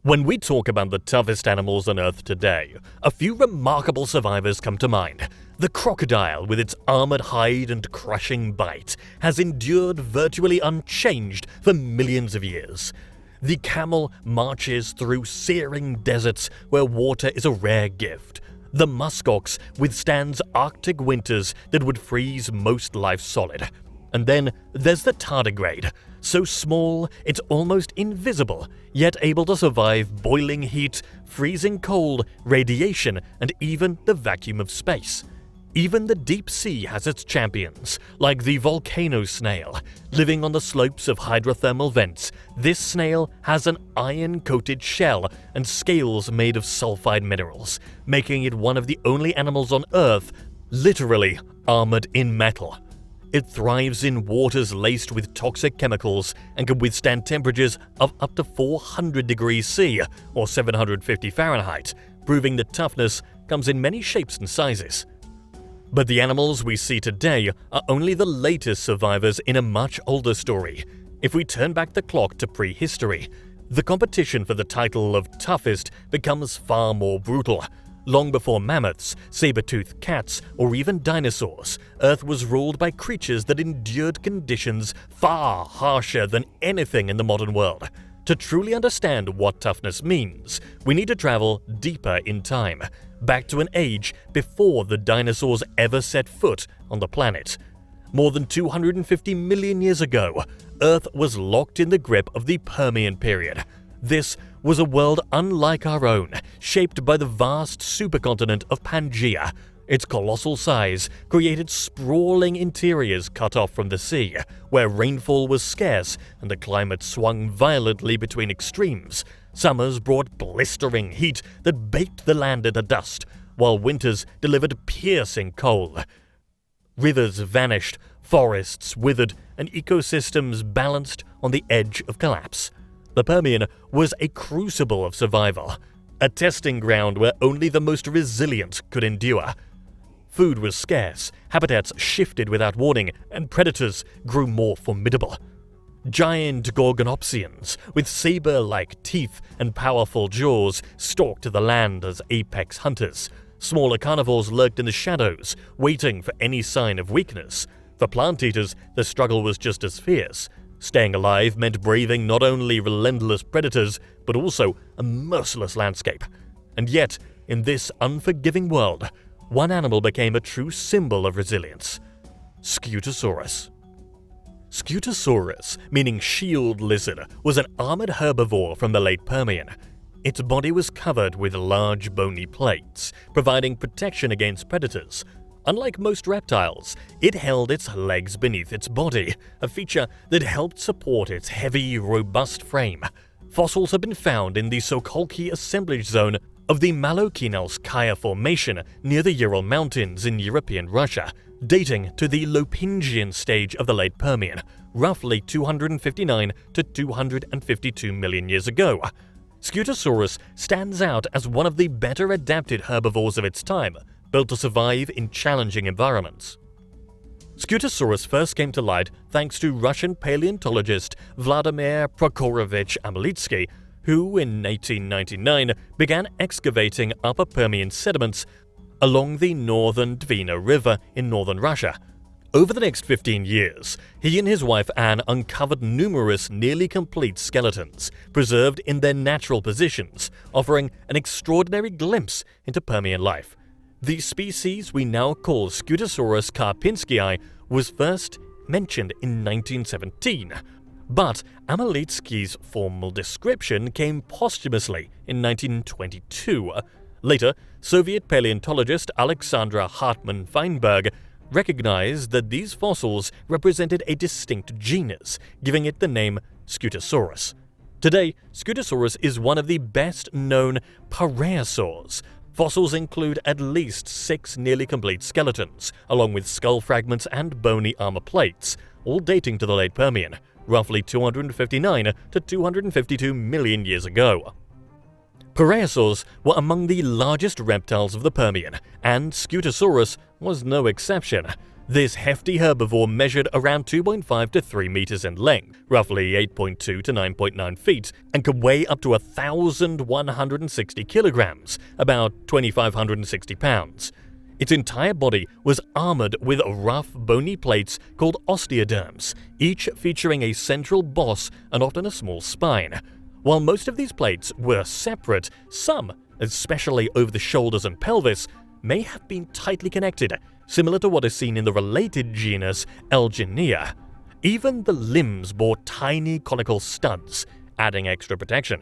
When we talk about the toughest animals on Earth today, a few remarkable survivors come to mind. The crocodile, with its armored hide and crushing bite, has endured virtually unchanged for millions of years. The camel marches through searing deserts where water is a rare gift. The muskox withstands Arctic winters that would freeze most life solid. And then there's the tardigrade, so small it's almost invisible, yet able to survive boiling heat, freezing cold, radiation, and even the vacuum of space. Even the deep sea has its champions, like the volcano snail. Living on the slopes of hydrothermal vents, this snail has an iron-coated shell and scales made of sulfide minerals, making it one of the only animals on Earth literally armored in metal. It thrives in waters laced with toxic chemicals and can withstand temperatures of up to 400 degrees C or 750 Fahrenheit, proving that toughness comes in many shapes and sizes. But the animals we see today are only the latest survivors in a much older story. If we turn back the clock to prehistory, the competition for the title of toughest becomes far more brutal. Long before mammoths, saber-toothed cats, or even dinosaurs, Earth was ruled by creatures that endured conditions far harsher than anything in the modern world. To truly understand what toughness means, we need to travel deeper in time, back to an age before the dinosaurs ever set foot on the planet. More than 250 million years ago, Earth was locked in the grip of the Permian period. This was a world unlike our own, shaped by the vast supercontinent of Pangaea. Its colossal size created sprawling interiors cut off from the sea, where rainfall was scarce and the climate swung violently between extremes. Summers brought blistering heat that baked the land into dust, while winters delivered piercing cold. Rivers vanished, forests withered, and ecosystems balanced on the edge of collapse. The Permian was a crucible of survival, a testing ground where only the most resilient could endure. Food was scarce, habitats shifted without warning, and predators grew more formidable. Giant gorgonopsians, with saber-like teeth and powerful jaws, stalked the land as apex hunters. Smaller carnivores lurked in the shadows, waiting for any sign of weakness. For plant-eaters, the struggle was just as fierce. Staying alive meant braving not only relentless predators, but also a merciless landscape. And yet, in this unforgiving world, one animal became a true symbol of resilience: Scutosaurus. Scutosaurus, meaning shield lizard, was an armored herbivore from the late Permian. Its body was covered with large bony plates, providing protection against predators. Unlike most reptiles, it held its legs beneath its body, a feature that helped support its heavy, robust frame. Fossils have been found in the Sokolki assemblage zone of the Malokinalskaya Formation near the Ural Mountains in European Russia, dating to the Lopingian stage of the late Permian, roughly 259 to 252 million years ago. Scutosaurus stands out as one of the better adapted herbivores of its time, built to survive in challenging environments. Scutosaurus first came to light thanks to Russian paleontologist Vladimir Prokhorovich Amelitsky, who in 1899 began excavating Upper Permian sediments along the northern Dvina River in northern Russia. Over the next 15 years, he and his wife Anne uncovered numerous nearly complete skeletons, preserved in their natural positions, offering an extraordinary glimpse into Permian life. The species we now call Scutosaurus karpinskii was first mentioned in 1917, but Amelitsky's formal description came posthumously in 1922. Later, Soviet paleontologist Alexandra Hartmann-Feinberg recognized that these fossils represented a distinct genus, giving it the name Scutosaurus. Today, Scutosaurus is one of the best-known parasaurs. Fossils include at least 6 nearly complete skeletons, along with skull fragments and bony armor plates, all dating to the late Permian, roughly 259 to 252 million years ago. Parasaurs were among the largest reptiles of the Permian, and Scutosaurus was no exception. This hefty herbivore measured around 2.5 to 3 meters in length, roughly 8.2 to 9.9 feet, and could weigh up to 1,160 kilograms, about 2,560 pounds. Its entire body was armored with rough, bony plates called osteoderms, each featuring a central boss and often a small spine. While most of these plates were separate, some, especially over the shoulders and pelvis, may have been tightly connected, similar to what is seen in the related genus Elginia. Even the limbs bore tiny conical studs, adding extra protection.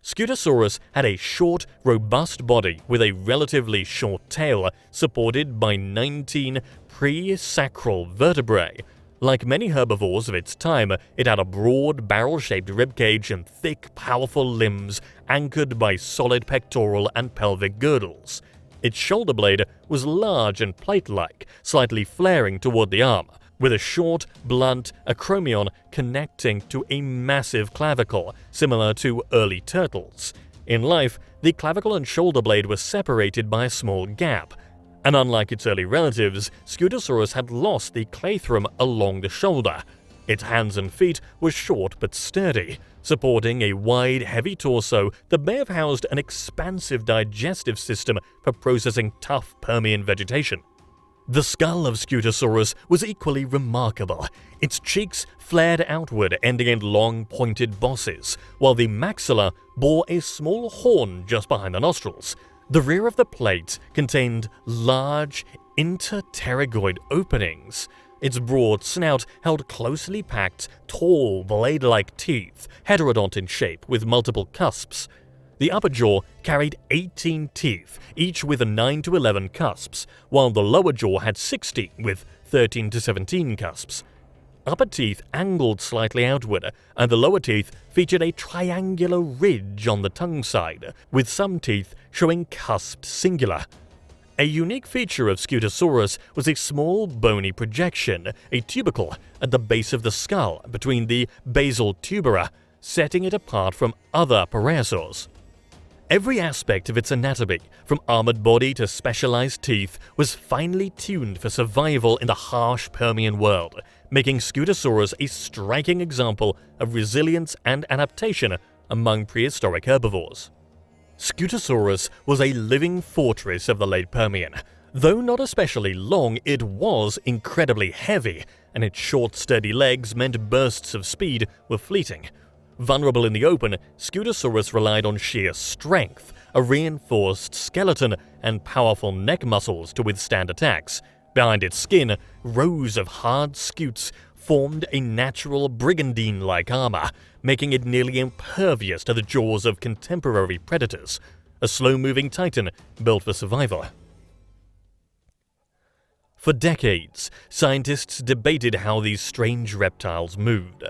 Scutosaurus had a short, robust body with a relatively short tail, supported by 19 pre-sacral vertebrae. Like many herbivores of its time, it had a broad, barrel-shaped ribcage and thick, powerful limbs anchored by solid pectoral and pelvic girdles. Its shoulder blade was large and plate-like, slightly flaring toward the arm, with a short, blunt acromion connecting to a massive clavicle, similar to early turtles. In life, the clavicle and shoulder blade were separated by a small gap, and unlike its early relatives, Scutosaurus had lost the clathrum along the shoulder. Its hands and feet were short but sturdy, supporting a wide, heavy torso that may have housed an expansive digestive system for processing tough Permian vegetation. The skull of Scutosaurus was equally remarkable. Its cheeks flared outward, ending in long, pointed bosses, while the maxilla bore a small horn just behind the nostrils. The rear of the plate contained large, interpterygoid openings. Its broad snout held closely packed, tall, blade-like teeth, heterodont in shape with multiple cusps. The upper jaw carried 18 teeth, each with 9 to 11 cusps, while the lower jaw had 60 with 13 to 17 cusps. Upper teeth angled slightly outward, and the lower teeth featured a triangular ridge on the tongue side, with some teeth showing cusped singular. A unique feature of Scutosaurus was a small bony projection, a tubercle, at the base of the skull between the basal tubera, setting it apart from other parasaurs. Every aspect of its anatomy, from armored body to specialized teeth, was finely tuned for survival in the harsh Permian world, making Scutosaurus a striking example of resilience and adaptation among prehistoric herbivores. Scutosaurus was a living fortress of the late Permian. Though not especially long, it was incredibly heavy, and its short, sturdy legs meant bursts of speed were fleeting. Vulnerable in the open, Scutosaurus relied on sheer strength, a reinforced skeleton, and powerful neck muscles to withstand attacks. Behind its skin, rows of hard scutes formed a natural brigandine-like armor, making it nearly impervious to the jaws of contemporary predators, a slow-moving titan built for survival. For decades, scientists debated how these strange reptiles moved.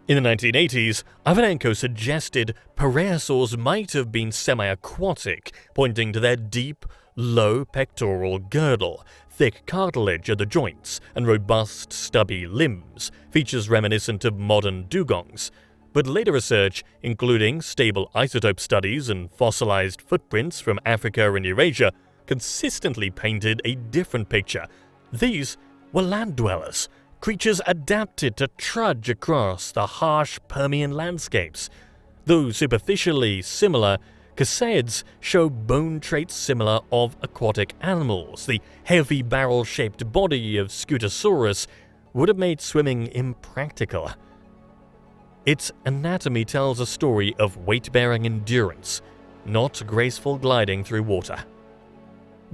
In the 1980s, Ivanenko suggested parasaurs might have been semi-aquatic, pointing to their deep, low pectoral girdle, thick cartilage at the joints, and robust, stubby limbs, features reminiscent of modern dugongs. But later research, including stable isotope studies and fossilized footprints from Africa and Eurasia, consistently painted a different picture. These were land dwellers, creatures adapted to trudge across the harsh Permian landscapes. Though superficially similar, Cascades show bone traits similar of aquatic animals. The heavy barrel-shaped body of Scutosaurus would have made swimming impractical. Its anatomy tells a story of weight-bearing endurance, not graceful gliding through water.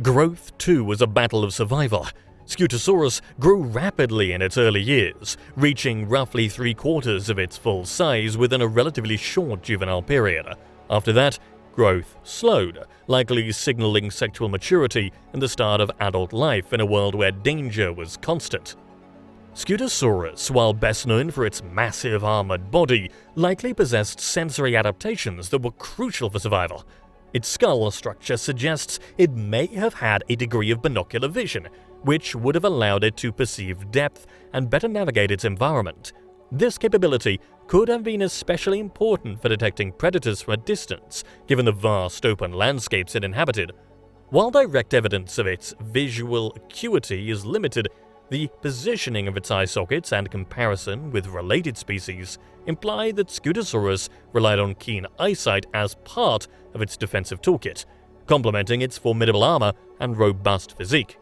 Growth, too, was a battle of survival. Scutosaurus grew rapidly in its early years, reaching roughly 3/4 of its full size within a relatively short juvenile period. After that, growth slowed, likely signaling sexual maturity and the start of adult life in a world where danger was constant. Scutosaurus, while best known for its massive armored body, likely possessed sensory adaptations that were crucial for survival. Its skull structure suggests it may have had a degree of binocular vision, which would have allowed it to perceive depth and better navigate its environment. This capability could have been especially important for detecting predators from a distance, given the vast open landscapes it inhabited. While direct evidence of its visual acuity is limited, The positioning of its eye sockets and comparison with related species imply that Scutosaurus relied on keen eyesight as part of its defensive toolkit, complementing its formidable armor and robust physique.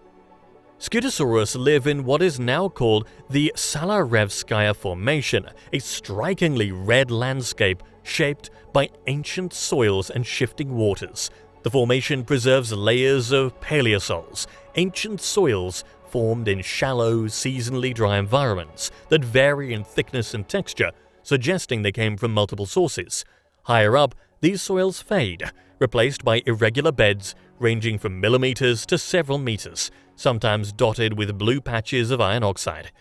Scutosaurus live in what is now called the Salarevskaya Formation, a strikingly red landscape shaped by ancient soils and shifting waters. The formation preserves layers of paleosols, ancient soils formed in shallow, seasonally dry environments that vary in thickness and texture, suggesting they came from multiple sources. Higher up, these soils fade, replaced by irregular beds ranging from millimeters to several meters, sometimes dotted with blue patches of iron oxide.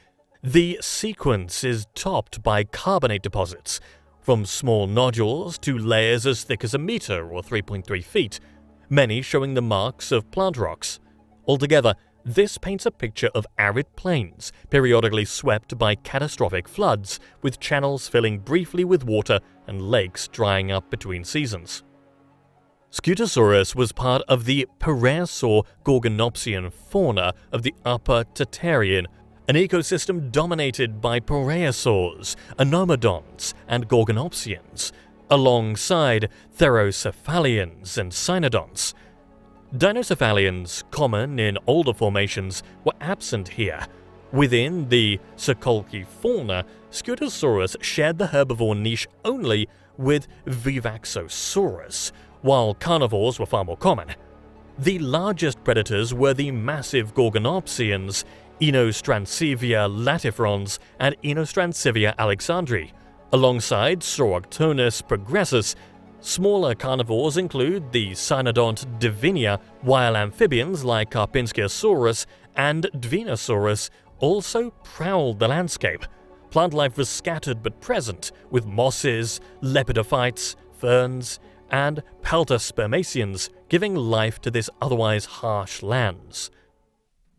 The sequence is topped by carbonate deposits, from small nodules to layers as thick as a meter or 3.3 feet, many showing the marks of plant rocks. Altogether, this paints a picture of arid plains, periodically swept by catastrophic floods, with channels filling briefly with water and lakes drying up between seasons. Scutosaurus was part of the Parasaur Gorgonopsian fauna of the Upper Tartarian, an ecosystem dominated by parasaurs, anomodons, and gorgonopsians, alongside therocephalians and cynodonts. Dinocephalians, common in older formations, were absent here. Within the Sokolki fauna, Scutosaurus shared the herbivore niche only with Vivaxosaurus, while carnivores were far more common. The largest predators were the massive gorgonopsians, Enostransevia latifrons and Enostransevia alexandri, alongside Saurochtonus progressus. Smaller carnivores include the cynodont Divinia, while amphibians like Karpinskiosaurus and Dinosaurus also prowled the landscape. Plant life was scattered but present, with mosses, lepidophytes, ferns, and peltospermaceans giving life to this otherwise harsh lands.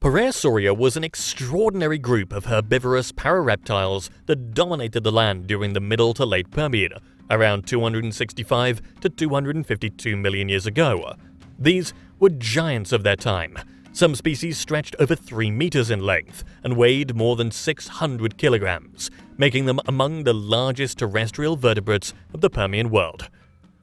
Parasaura was an extraordinary group of herbivorous parareptiles that dominated the land during the Middle to Late Permian, around 265 to 252 million years ago. These were giants of their time. Some species stretched over 3 meters in length and weighed more than 600 kilograms, making them among the largest terrestrial vertebrates of the Permian world.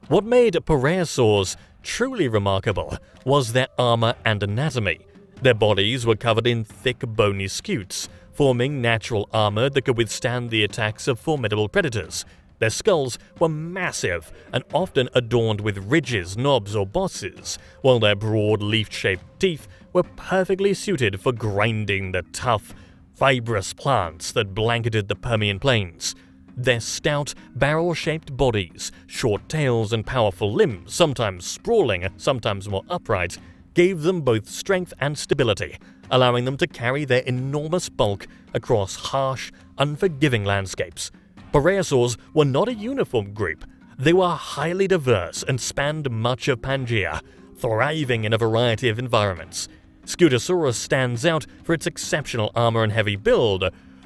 What made parasaurs truly remarkable was their armor and anatomy. Their bodies were covered in thick bony scutes, forming natural armor that could withstand the attacks of formidable predators. Their skulls were massive and often adorned with ridges, knobs, or bosses, while their broad leaf-shaped teeth were perfectly suited for grinding the tough, fibrous plants that blanketed the Permian plains. Their stout, barrel-shaped bodies, short tails, and powerful limbs, sometimes sprawling, sometimes more upright, gave them both strength and stability, allowing them to carry their enormous bulk across harsh, unforgiving landscapes. Parasaurs were not a uniform group. They were highly diverse and spanned much of Pangaea, thriving in a variety of environments. Scutosaurus stands out for its exceptional armor and heavy build,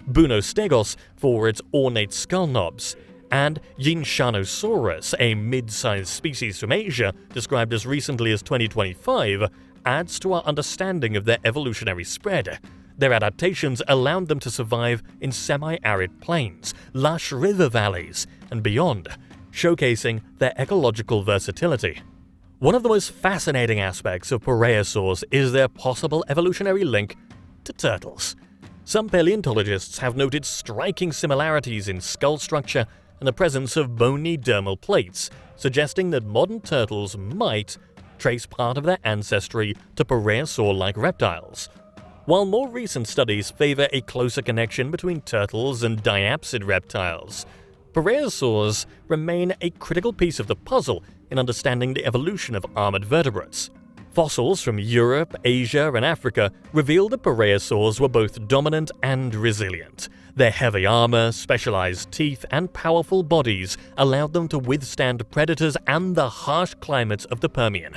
Bunostegos for its ornate skull knobs, and Yinshanosaurus, a mid-sized species from Asia described as recently as 2025, adds to our understanding of their evolutionary spread. Their adaptations allowed them to survive in semi-arid plains, lush river valleys, and beyond, showcasing their ecological versatility. One of the most fascinating aspects of parasaurs is their possible evolutionary link to turtles. Some paleontologists have noted striking similarities in skull structure and the presence of bony dermal plates, suggesting that modern turtles might trace part of their ancestry to parasaur-like reptiles. While more recent studies favor a closer connection between turtles and diapsid reptiles, parasaurs remain a critical piece of the puzzle in understanding the evolution of armored vertebrates. Fossils from Europe, Asia, and Africa reveal that parasaurs were both dominant and resilient. Their heavy armor, specialized teeth, and powerful bodies allowed them to withstand predators and the harsh climates of the Permian.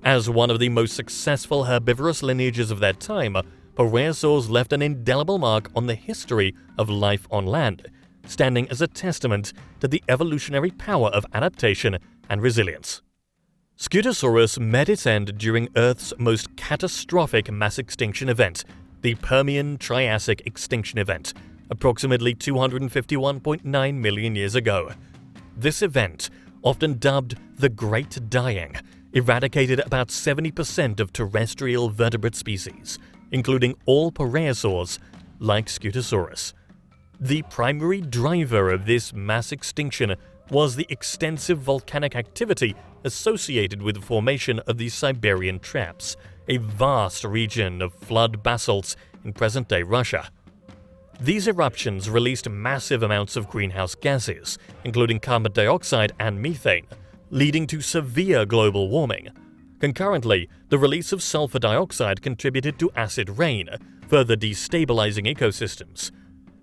As one of the most successful herbivorous lineages of their time, parasaurs left an indelible mark on the history of life on land, standing as a testament to the evolutionary power of adaptation and resilience. Scutosaurus met its end during Earth's most catastrophic mass extinction event, the the Permian Triassic extinction event, approximately 251.9 million years ago. This event, often dubbed the Great Dying, eradicated about 70% of terrestrial vertebrate species, including all parasaurs like Scutosaurus. The primary driver of this mass extinction was the extensive volcanic activity associated with the formation of the Siberian Traps, a vast region of flood basalts in present-day Russia. These eruptions released massive amounts of greenhouse gases, including carbon dioxide and methane, leading to severe global warming. Concurrently, the release of sulfur dioxide contributed to acid rain, further destabilizing ecosystems.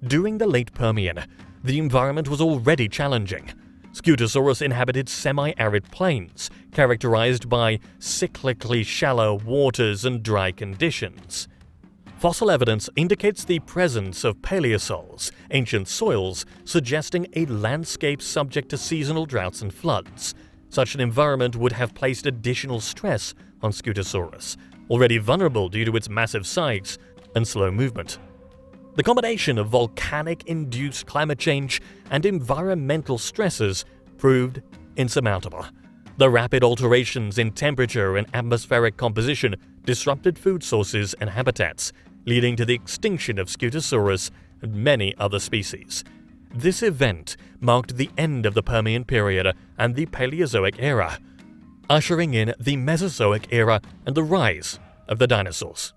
During the late Permian, the environment was already challenging. Scutosaurus inhabited semi-arid plains, characterized by cyclically shallow waters and dry conditions. Fossil evidence indicates the presence of paleosols, ancient soils, suggesting a landscape subject to seasonal droughts and floods. Such an environment would have placed additional stress on Scutosaurus, already vulnerable due to its massive size and slow movement. The combination of volcanic-induced climate change and environmental stresses proved insurmountable. The rapid alterations in temperature and atmospheric composition disrupted food sources and habitats, leading to the extinction of Scutosaurus and many other species. This event marked the end of the Permian period and the Paleozoic era, ushering in the Mesozoic era and the rise of the dinosaurs.